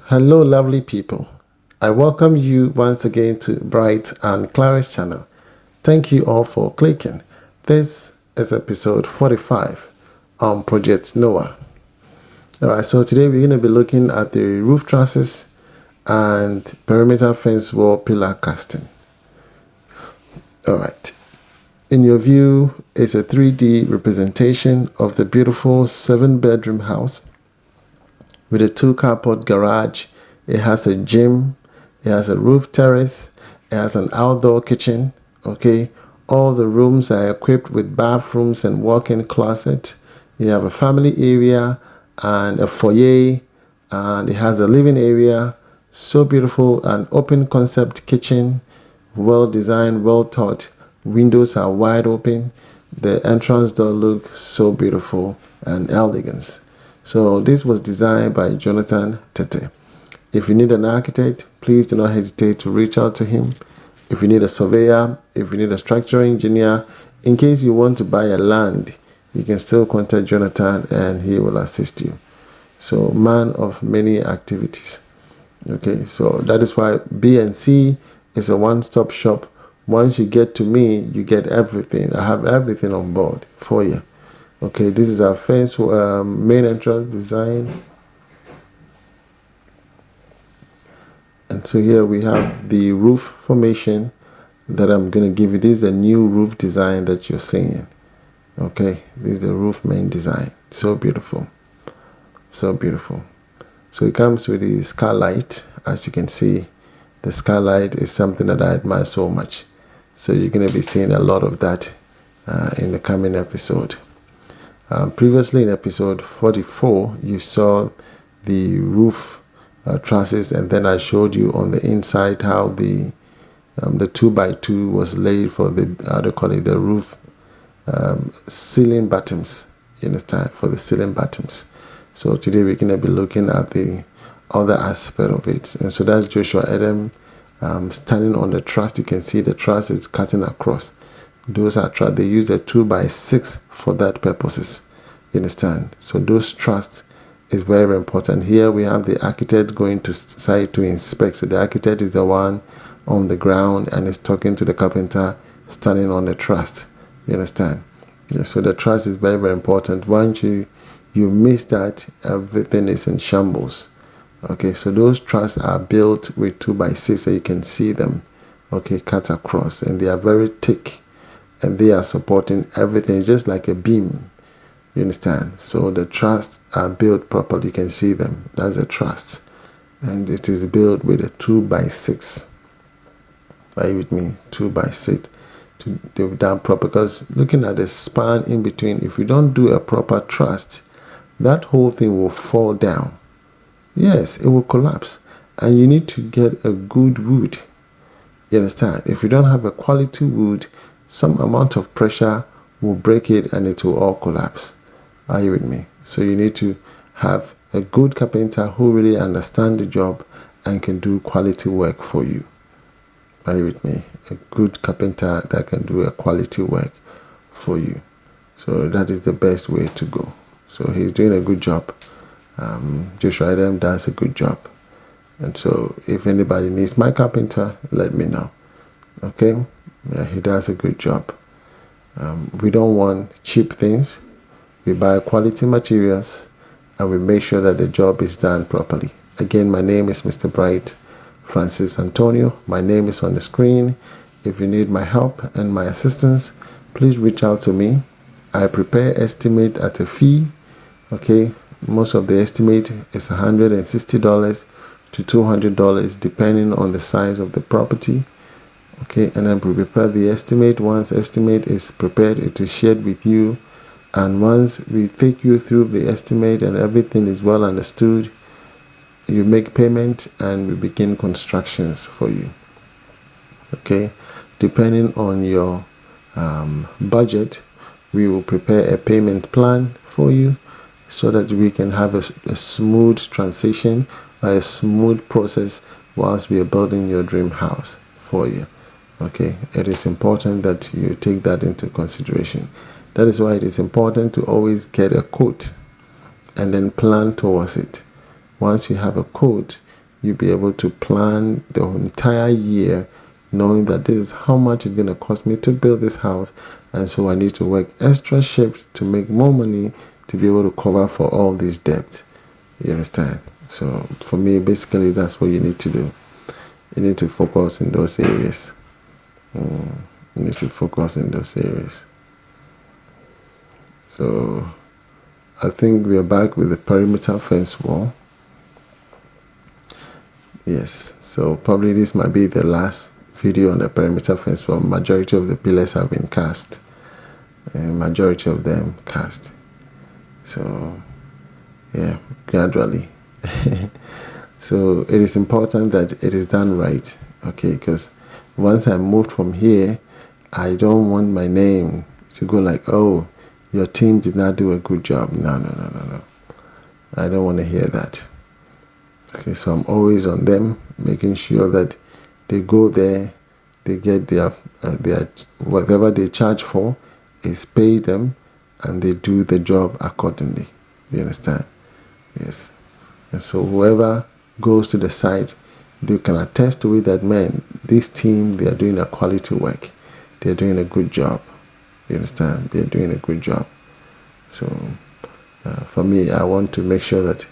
Hello, lovely people. I welcome you once again to Bright and Clara's channel. Thank you all for clicking. This is episode 45 on Project Noah. Alright, so today we're going to be looking at the roof trusses and perimeter fence wall pillar casting. Alright, in your view is a 3D representation of the beautiful 7-bedroom house with a 2-carport garage. It has a gym, it has a roof terrace, it has an outdoor kitchen. Okay, all the rooms are equipped with bathrooms and walk-in closet. You have a family area and a foyer, and it has a living area. So beautiful, an open concept kitchen, well designed, well thought. Windows are wide open. The entrance door looks so beautiful and elegant. So this was designed by Jonathan Tete. If you need an architect, please do not hesitate to reach out to him. If you need a surveyor, if you need a structural engineer, in case you want to buy a land, you can still contact Jonathan and he will assist you. So, man of many activities. Okay, so that is why B&C is a one-stop shop. Once you get to me, you get everything. I have everything on board for you. Okay, this is our fence main entrance design. And so here we have the roof formation that I'm going to give you. This is the new roof design that you're seeing. Okay, this is the roof main design. So beautiful. So beautiful. So it comes with the skylight. As you can see, the skylight is something that I admire so much. So you're going to be seeing a lot of that in the coming episode. Previously in episode 44, you saw the roof trusses, and then I showed you on the inside how the 2x2 was laid for the the roof ceiling bottoms. You understand, for the ceiling bottoms. So today we're going to be looking at the other aspect of it. And so that's Joshua Adam standing on the truss. You can see the truss is cutting across. Those are truss. They use the 2x6 for that purposes. You understand? So those truss is very important. Here we have the architect going to site to inspect. So the architect is the one on the ground and is talking to the carpenter standing on the truss. You understand? Yeah, so the truss is very, very important. Once you miss that, everything is in shambles. Okay, so those trusses are built with 2x6, so you can see them. Okay, cut across, and they are very thick, and they are supporting everything just like a beam. You understand? So the trusses are built properly. You can see them. That's a truss, and it is built with a 2x6. Are you with me? 2x6 to do that proper, because looking at the span in between, if you don't do a proper truss, that whole thing will fall down. Yes, it will collapse, and you need to get a good wood. You understand? If you don't have a quality wood, some amount of pressure will break it and it will all collapse. Are you with me? So you need to have a good carpenter who really understands the job and can do quality work for you. Are you with me? A good carpenter that can do a quality work for you. So that is the best way to go. So he's doing a good job. Joshua Adam does a good job. And so if anybody needs my carpenter, let me know. Okay? Yeah, he does a good job. We don't want cheap things. We buy quality materials and we make sure that the job is done properly. Again, my name is Mr. Bright Francis Antonio. My name is on the screen. If you need my help and my assistance, please reach out to me. I prepare estimate at a fee. Okay, most of the estimate is $160 to $200 depending on the size of the property. Okay, and then we prepare the estimate. Once estimate is prepared, it is shared with you, and once we take you through the estimate and everything is well understood, you make payment and we begin constructions for you. Okay, depending on your budget, we will prepare a payment plan for you so that we can have a smooth transition, a smooth process whilst we are building your dream house for you. Okay, it is important that you take that into consideration. That is why it is important to always get a quote and then plan towards it. Once you have a quote, you'll be able to plan the entire year, knowing that this is how much it's going to cost me to build this house, and so I need to work extra shifts to make more money to be able to cover for all these debts. You understand? So for me, basically, that's what you need to do. You need to focus in those areas. You need to focus in those areas. So I think we are back with the perimeter fence wall. Yes, so probably this might be the last video on the perimeter fence wall. Majority of the pillars have been cast, and majority of them cast. So yeah, gradually. So it is important that it is done right, okay? Because once I moved from here, I don't want my name to go like, oh, your team did not do a good job. No. I don't want to hear that. Okay, so I'm always on them, making sure that they go there, they get their whatever they charge for is pay them, and they do the job accordingly. You understand? Yes. And so whoever goes to the site, they can attest to it that, man, this team, they are doing a quality work. They're doing a good job. You understand? They're doing a good job. So for me, I want to make sure that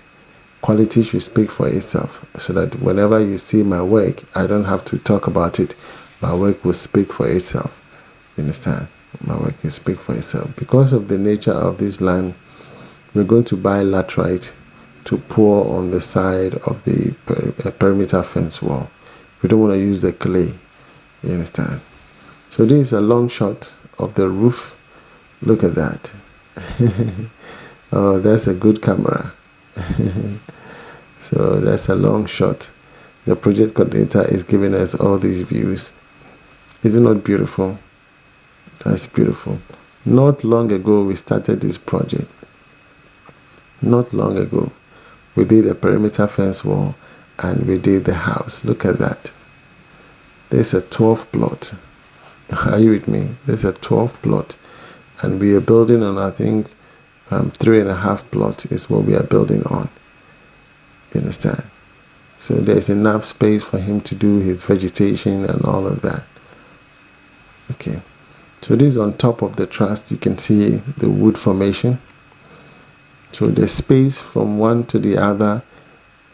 quality should speak for itself, so that whenever you see my work, I don't have to talk about it. My work will speak for itself. You understand? My work will speak for itself. Because of the nature of this land, we're going to buy laterite to pour on the side of the perimeter fence wall. We don't want to use the clay. You understand? So this is a long shot of the roof. Look at that. Oh, that's a good camera. So that's a long shot. The project coordinator is giving us all these views. Is it not beautiful? That's beautiful. Not long ago, we started this project. Not long ago, we did a perimeter fence wall and we did the house. Look at that. There's a 12 plot. Are you with me? There's a 12 plot. And we are building on, I think, 3.5 plots is what we are building on. You understand? So there's enough space for him to do his vegetation and all of that. Okay. So this is on top of the truss. You can see the wood formation. So the space from one to the other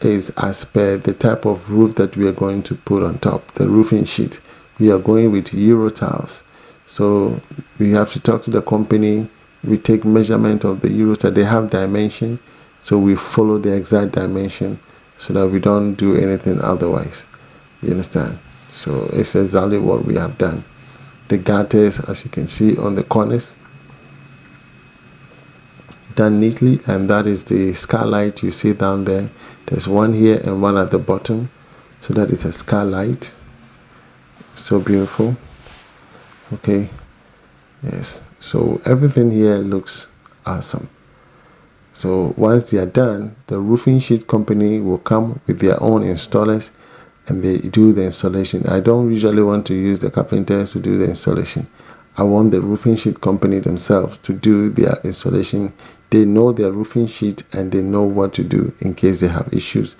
is as per the type of roof that we are going to put on top, the roofing sheet. We are going with Euro tiles. So we have to talk to the company. We take measurement of the Euro tile. They have dimension. So we follow the exact dimension so that we don't do anything otherwise. You understand? So it's exactly what we have done. The gutters, as you can see on the corners, done neatly, and that is the skylight you see down there. There's one here and one at the bottom, so that is a skylight. So beautiful. Okay, yes, so everything here looks awesome. So once they are done, the roofing sheet company will come with their own installers and they do the installation. I don't usually want to use the carpenters to do the installation. I want the roofing sheet company themselves to do their installation. They know their roofing sheet and they know what to do in case they have issues.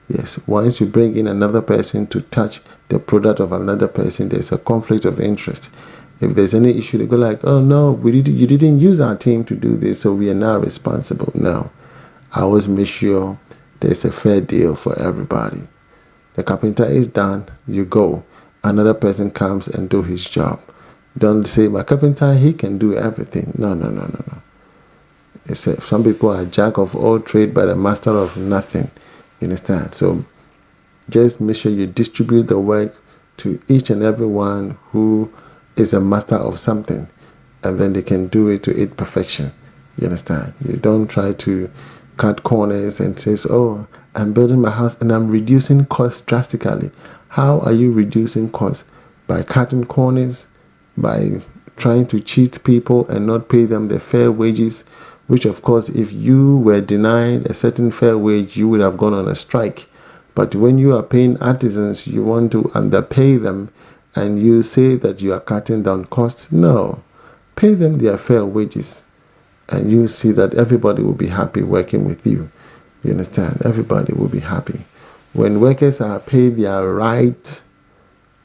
Yes, once you bring in another person to touch the product of another person, there's a conflict of interest. If there's any issue, they go like, oh no, you didn't use our team to do this, so we are now responsible. No, I always make sure there's a fair deal for everybody. The carpenter is done, you go. Another person comes and do his job. Don't say, my carpenter, he can do everything. No. It's some people are jack of all trade, but a master of nothing. You understand? So just make sure you distribute the work to each and every one who is a master of something, and then they can do it to its perfection. You understand? You don't try to cut corners and say, oh, I'm building my house and I'm reducing costs drastically. How are you reducing costs? By cutting corners, by trying to cheat people and not pay them the fair wages, which of course, if you were denied a certain fair wage, you would have gone on a strike. But when you are paying artisans, you want to underpay them and you say that you are cutting down costs. No, pay them their fair wages and you see that everybody will be happy working with you. You understand? Everybody will be happy. When workers are paid their right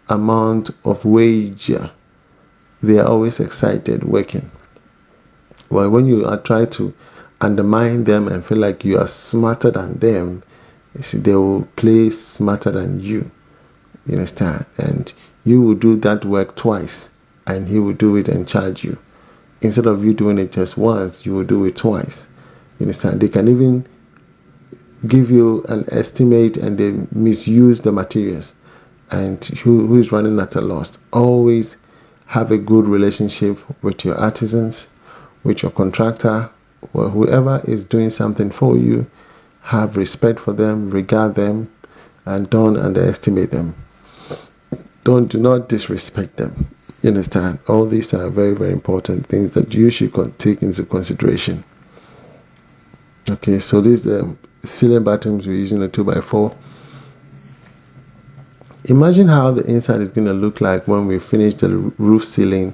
amount of wage, they are always excited working. Well, when you are trying to undermine them and feel like you are smarter than them, you see, they will play smarter than you. You understand? And you will do that work twice, and he will do it and charge you. Instead of you doing it just once, you will do it twice. You understand? They can even give you an estimate and they misuse the materials. And who is running at a loss? Always have a good relationship with your artisans, with your contractor, or whoever is doing something for you. Have respect for them, regard them, and don't underestimate them. Do not disrespect them. You understand? All these are very, very important things that you should take into consideration. Okay, so these the ceiling buttons we're using a 2x4. Imagine how the inside is going to look like when we finish the roof ceiling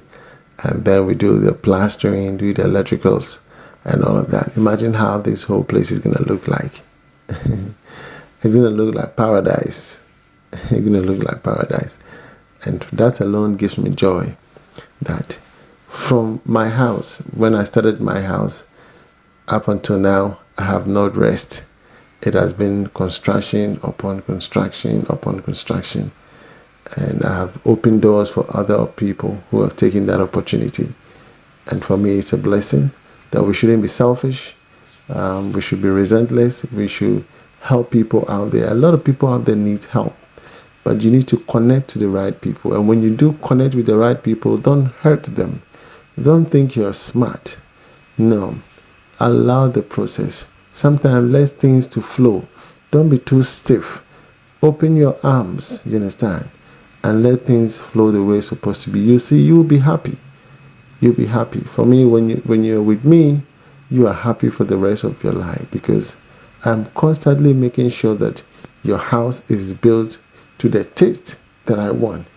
and then we do the plastering, do the electricals and all of that. Imagine how this whole place is going to look like. It's going to look like paradise. It's going to look like paradise. And that alone gives me joy that from my house, when I started my house, up until now, I have not rest. It has been construction upon construction upon construction. And I have opened doors for other people who have taken that opportunity. And for me, it's a blessing that we shouldn't be selfish. We should be relentless. We should help people out there. A lot of people out there need help, but you need to connect to the right people. And when you do connect with the right people, don't hurt them. Don't think you're smart. No, allow the process. Sometimes let things to flow. Don't be too stiff. Open your arms, you understand, and let things flow the way it's supposed to be. You see, you'll be happy. You'll be happy. For me, when you're with me, you are happy for the rest of your life, because I'm constantly making sure that your house is built to the taste that I want.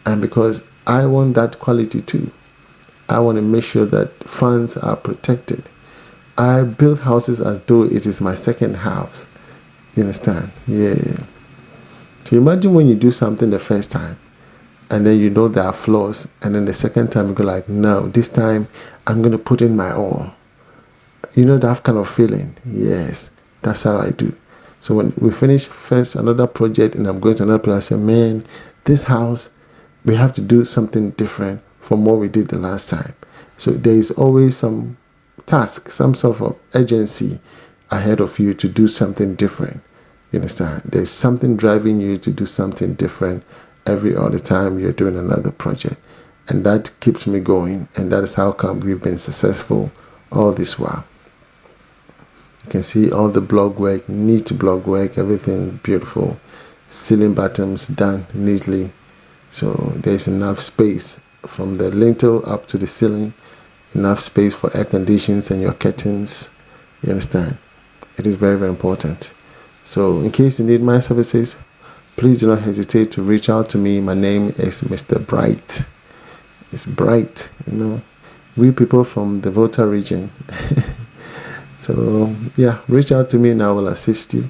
And because I want that quality too, I want to make sure that funds are protected. I build houses as though it is my second house. You understand? Yeah. So imagine when you do something the first time and then you know there are flaws, and then the second time you go like, no, this time I'm going to put in my all. You know that kind of feeling? Yes, that's how I do. So when we finish first another project and I'm going to another place, I say, man, this house, we have to do something different from what we did the last time. So there is always some task, some sort of urgency ahead of you to do something different. You understand? There's something driving you to do something different every other time you're doing another project. And that keeps me going. And that is how come we've been successful all this while. You can see all the block work, neat block work, everything beautiful. Ceiling bottoms done neatly. So there's enough space from the lintel up to the ceiling. Enough space for air conditions and your curtains. You understand? It is very, very important. So in case you need my services, please do not hesitate to reach out to me. My name is Mr. Bright. It's Bright, you know. We people from the Volta region. So yeah, reach out to me and I will assist you.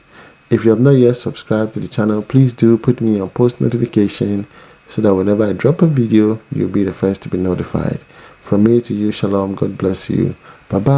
If you have not yet subscribed to the channel, please do put me on post notification so that whenever I drop a video, you'll be the first to be notified. From me to you, shalom. God bless you. Bye bye.